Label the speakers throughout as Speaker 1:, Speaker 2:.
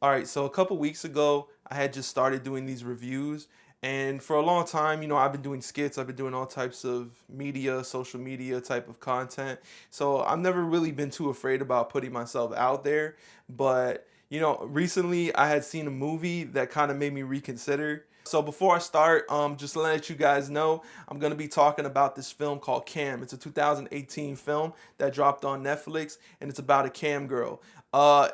Speaker 1: All right, so a couple weeks ago, I had just started doing these reviews, and for a long time, I've been doing skits, I've been doing all types of media, social media type of content. So I've never really been too afraid about putting myself out there. But, recently I had seen a movie that kind of made me reconsider. So before I start, just to let you guys know, I'm gonna be talking about this film called Cam. It's a 2018 film that dropped on Netflix, and it's about a cam girl.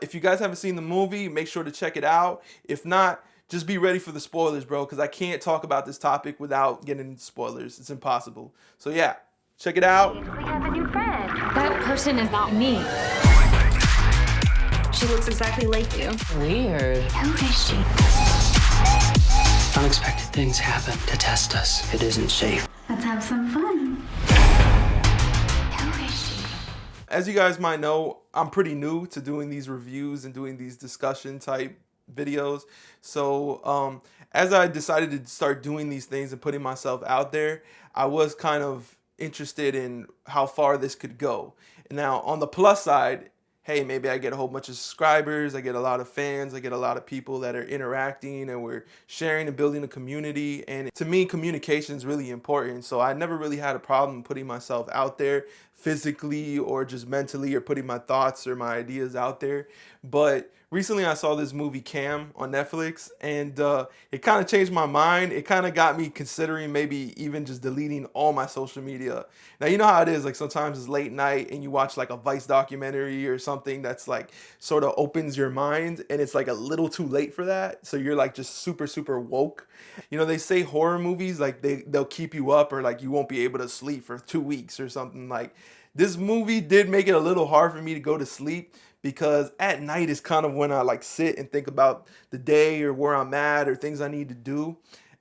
Speaker 1: If you guys haven't seen the movie, make sure to check it out. If not, just be ready for the spoilers, bro, because I can't talk about this topic without getting into spoilers. It's impossible. So yeah, check it out.
Speaker 2: We have a new friend. That person is not me. She looks exactly like you.
Speaker 3: Weird.
Speaker 2: Who is she?
Speaker 3: Unexpected things happen to test us. It isn't safe.
Speaker 2: Let's have some fun. Who is she?
Speaker 1: As you guys might know, I'm pretty new to doing these reviews and doing these discussion type videos. So as I decided to start doing these things and putting myself out there, I was kind of interested in how far this could go. Now, on the plus side, hey, maybe I get a whole bunch of subscribers, I get a lot of fans, I get a lot of people that are interacting, and we're sharing and building a community. And to me, communication is really important. So I never really had a problem putting myself out there physically or just mentally, or putting my thoughts or my ideas out there. But recently I saw this movie Cam on Netflix, and it kind of changed my mind. It kind of got me considering maybe even just deleting all my social media. Now, you know how it is, like sometimes it's late night and you watch like a Vice documentary or something that's like sort of opens your mind, and it's like a little too late for that. So you're like just super, super woke. They say horror movies, like they'll keep you up, or like you won't be able to sleep for 2 weeks or something. Like this movie did make it a little hard for me to go to sleep, because at night is kind of when I like sit and think about the day or where I'm at or things I need to do.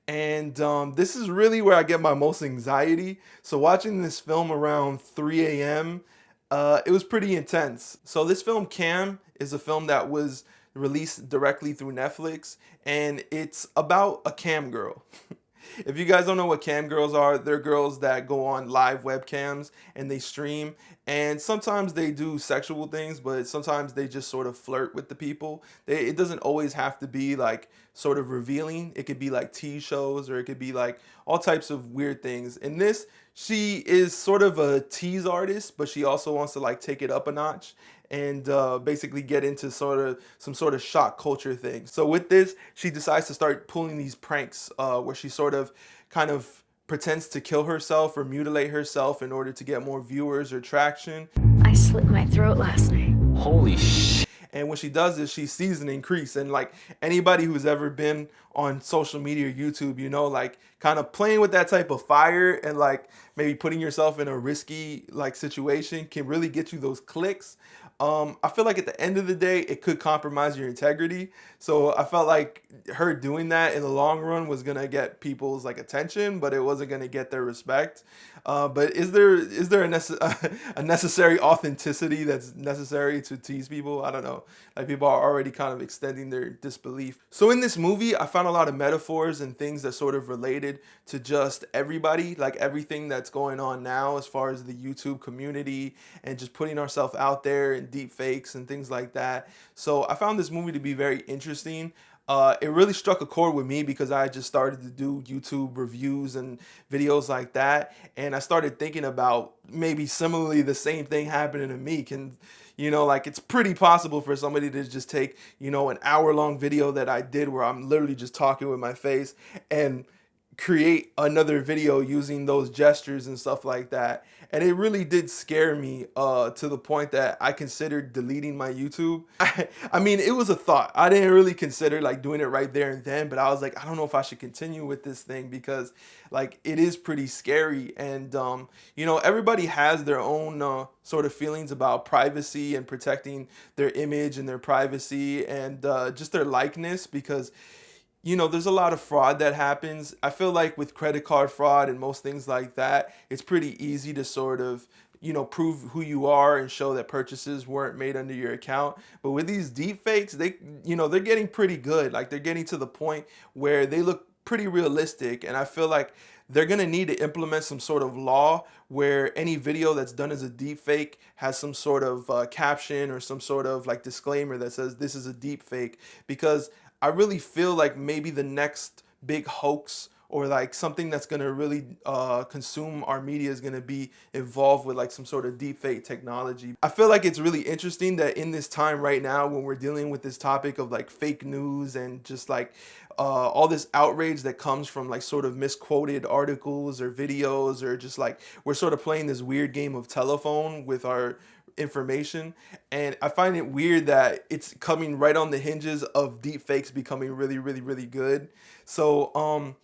Speaker 1: And this is really where I get my most anxiety. So watching this film around 3 a.m., it was pretty intense. So this film, Cam, is a film that was released directly through Netflix, and it's about a cam girl. If you guys don't know what cam girls are, they're girls that go on live webcams and they stream. And sometimes they do sexual things, but sometimes they just sort of flirt with the people. It doesn't always have to be like sort of revealing. It could be like tea shows, or it could be like all types of weird things. In this, she is sort of a tease artist, but she also wants to like take it up a notch and basically get into some sort of shock culture thing. So with this, she decides to start pulling these pranks where she sort of kind of pretends to kill herself or mutilate herself in order to get more viewers or traction.
Speaker 2: I slit my throat last night.
Speaker 3: Holy shit.
Speaker 1: And when she does this, she sees an increase. And like anybody who's ever been on social media or YouTube, like kind of playing with that type of fire and like maybe putting yourself in a risky like situation can really get you those clicks. I feel like at the end of the day, it could compromise your integrity. So I felt like her doing that in the long run was gonna get people's like attention, but it wasn't gonna get their respect. But is there a necessary authenticity that's necessary to tease people? I don't know. Like people are already kind of extending their disbelief. So in this movie, I found a lot of metaphors and things that sort of related to just everybody, like everything that's going on now as far as the YouTube community and just putting ourselves out there and deepfakes and things like that. So I found this movie to be very interesting. It really struck a chord with me because I just started to do YouTube reviews and videos like that. And I started thinking about maybe similarly the same thing happening to me. Like it's pretty possible for somebody to just take, an hour-long video that I did where I'm literally just talking with my face and create another video using those gestures and stuff like that. And it really did scare me to the point that I considered deleting my YouTube. I mean, it was a thought. I didn't really consider like doing it right there and then, but I was like, I don't know if I should continue with this thing because like it is pretty scary. And everybody has their own sort of feelings about privacy and protecting their image and their privacy and just their likeness, because there's a lot of fraud that happens. I feel like with credit card fraud and most things like that, it's pretty easy to sort of, prove who you are and show that purchases weren't made under your account. But with these deep fakes, they're getting pretty good. Like they're getting to the point where they look pretty realistic, and I feel like they're gonna need to implement some sort of law where any video that's done as a deep fake has some sort of caption or some sort of like disclaimer that says this is a deep fake, because I really feel like maybe the next big hoax or like something that's gonna really consume our media is gonna be involved with like some sort of deepfake technology. I feel like it's really interesting that in this time right now, when we're dealing with this topic of like fake news and just like all this outrage that comes from like sort of misquoted articles or videos, or just like we're sort of playing this weird game of telephone with our information. And I find it weird that it's coming right on the hinges of deep fakes becoming really, really, really good. So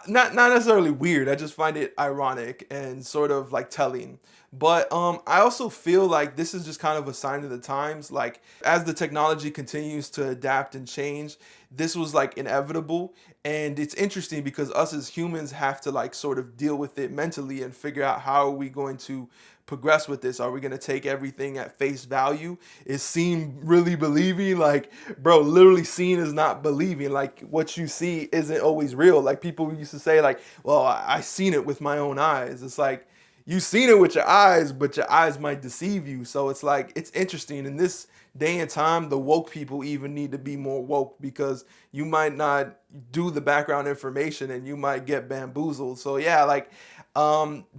Speaker 1: not necessarily weird, I just find it ironic and sort of like telling. But I also feel like this is just kind of a sign of the times. Like as the technology continues to adapt and change, this was like inevitable. And it's interesting because us as humans have to like sort of deal with it mentally and figure out how are we going to progress with this. Are we going to take everything at face value? Is seeing really believing? Like, bro, literally seeing is not believing. Like what you see isn't always real. Like people used to say like, well, I seen it with my own eyes. It's like, you seen it with your eyes, but your eyes might deceive you. So it's like, it's interesting. In this day and time, the woke people even need to be more woke, because you might not do the background information and you might get bamboozled. So yeah, like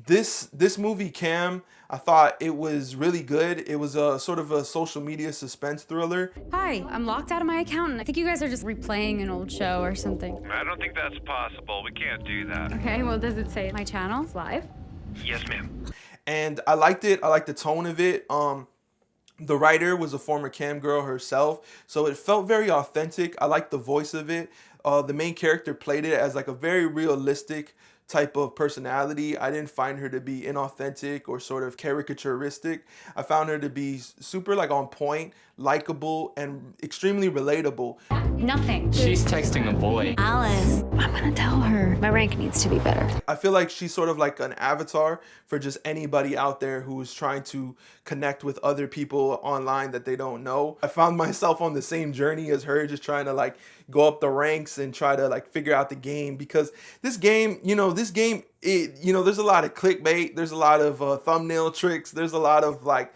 Speaker 1: this movie Cam, I thought it was really good. It was a sort of a social media suspense thriller.
Speaker 2: Hi, I'm locked out of my account, and I think you guys are just replaying an old show or something.
Speaker 4: I don't think that's possible. We can't do that.
Speaker 2: Okay, well, does it say my channel's live?
Speaker 4: Yes, ma'am.
Speaker 1: And I liked it. I liked the tone of it. The writer was a former cam girl herself, so it felt very authentic. I liked the voice of it. The main character played it as like a very realistic type of personality. I didn't find her to be inauthentic or sort of caricaturistic. I found her to be super like on point, likable, and extremely relatable.
Speaker 2: Nothing.
Speaker 3: She's texting a boy.
Speaker 2: Alice, I'm gonna tell her. My rank needs to be better.
Speaker 1: I feel like she's sort of like an avatar for just anybody out there who's trying to connect with other people online that they don't know. I found myself on the same journey as her, just trying to like go up the ranks and try to like figure out the game, because this game, there's a lot of clickbait, there's a lot of thumbnail tricks, there's a lot of like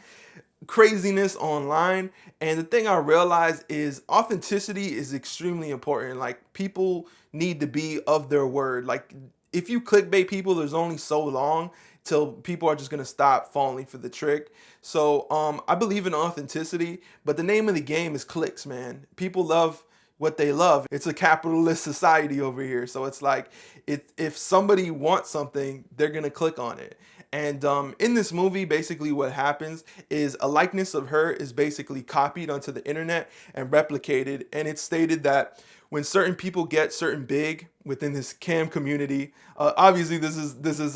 Speaker 1: craziness online. And the thing I realized is authenticity is extremely important. Like people need to be of their word. Like if you clickbait people, there's only so long till people are just gonna stop falling for the trick. So I believe in authenticity, but the name of the game is clicks, man. People love what they love. It's a capitalist society over here. So it's like if somebody wants something, they're gonna click on it. And in this movie, basically what happens is a likeness of her is basically copied onto the internet and replicated. And it's stated that when certain people get certain big within this cam community, obviously this is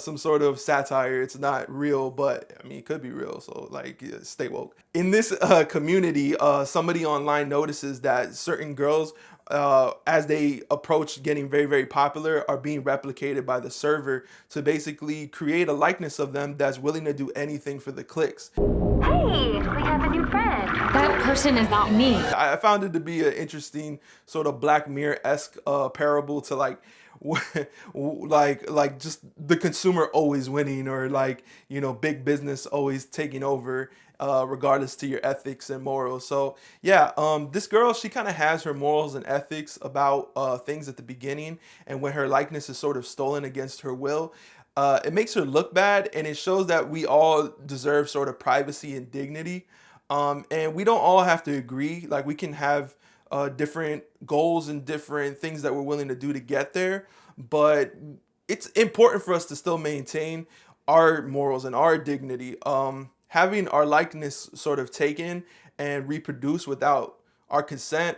Speaker 1: some sort of satire. It's not real, but I mean, it could be real. So like, yeah, stay woke. In this community, somebody online notices that certain girls, as they approach getting very, very popular, are being replicated by the server to basically create a likeness of them that's willing to do anything for the clicks.
Speaker 5: Hey, we have a new friend.
Speaker 2: That person is not me.
Speaker 1: I found it to be an interesting sort of Black Mirror-esque parable to like like just the consumer always winning, or like, big business always taking over, regardless to your ethics and morals. So yeah, this girl, she kind of has her morals and ethics about things at the beginning, and when her likeness is sort of stolen against her will, it makes her look bad, and it shows that we all deserve sort of privacy and dignity. And we don't all have to agree. Like we can have different goals and different things that we're willing to do to get there, but it's important for us to still maintain our morals and our dignity. Having our likeness sort of taken and reproduced without our consent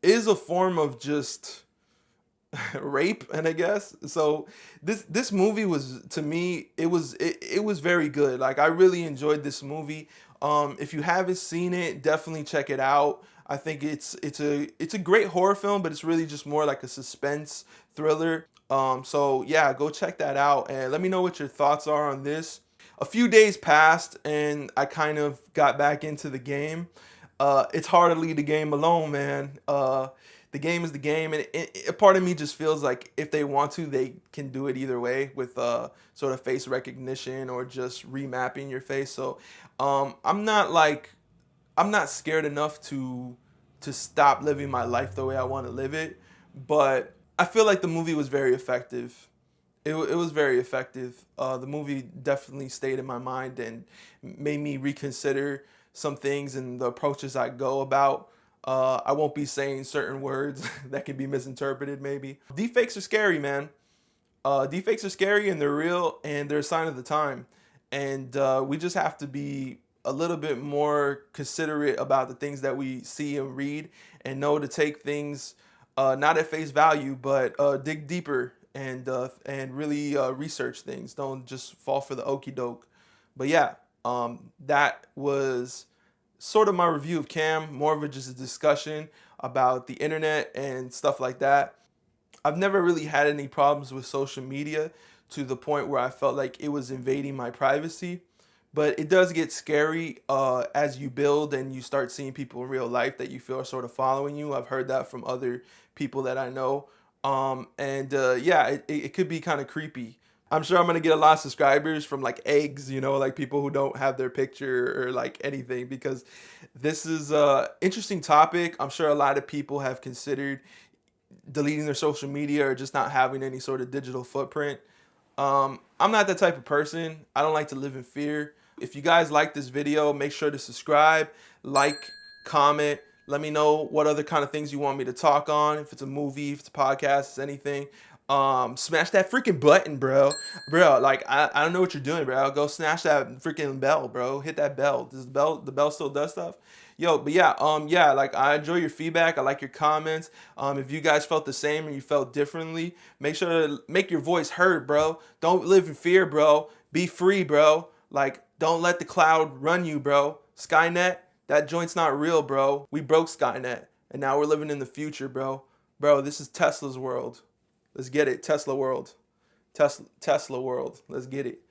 Speaker 1: is a form of just rape, and I guess so. This movie was, to me, it was very good. Like I really enjoyed this movie. If you haven't seen it, definitely check it out. I think it's a great horror film, but it's really just more like a suspense thriller. So yeah, go check that out and let me know what your thoughts are on this. A few days passed and I kind of got back into the game. It's hard to leave the game alone, man. The the game is the game, and a part of me just feels like if they want to, they can do it either way with sort of face recognition or just remapping your face. So I'm not scared enough to stop living my life the way I want to live it, but I feel like the movie was very effective. It was very effective. The movie definitely stayed in my mind and made me reconsider some things and the approaches I go about. I won't be saying certain words that can be misinterpreted maybe. Deepfakes are scary, man. Deepfakes are scary and they're real and they're a sign of the time. And we just have to be a little bit more considerate about the things that we see and read and know to take things not at face value, but dig deeper and really research things. Don't just fall for the okie doke. But yeah, that was sort of my review of Cam, more of just a discussion about the internet and stuff like that. I've never really had any problems with social media to the point where I felt like it was invading my privacy. But it does get scary as you build and you start seeing people in real life that you feel are sort of following you. I've heard that from other people that I know. Yeah, it could be kind of creepy. I'm sure I'm going to get a lot of subscribers from like eggs, you know, like people who don't have their picture or like anything, because this is a interesting topic. I'm sure a lot of people have considered deleting their social media or just not having any sort of digital footprint. I'm not that type of person. I don't like to live in fear. If you guys like this video, make sure to subscribe, like, comment. Let me know what other kind of things you want me to talk on. If it's a movie, if it's a podcast, it's anything. Smash that freaking button, bro. Bro, like, I don't know what you're doing, bro. Go smash that freaking bell, bro. Hit that bell. Does the bell still does stuff? Yo, but yeah, yeah, like, I enjoy your feedback. I like your comments. If you guys felt the same and you felt differently, make sure to make your voice heard, bro. Don't live in fear, bro. Be free, bro. Like, don't let the cloud run you, bro. Skynet, that joint's not real, bro. We broke Skynet, and now we're living in the future, bro. Bro, this is Tesla's world. Let's get it. Tesla world. Tesla world. Let's get it.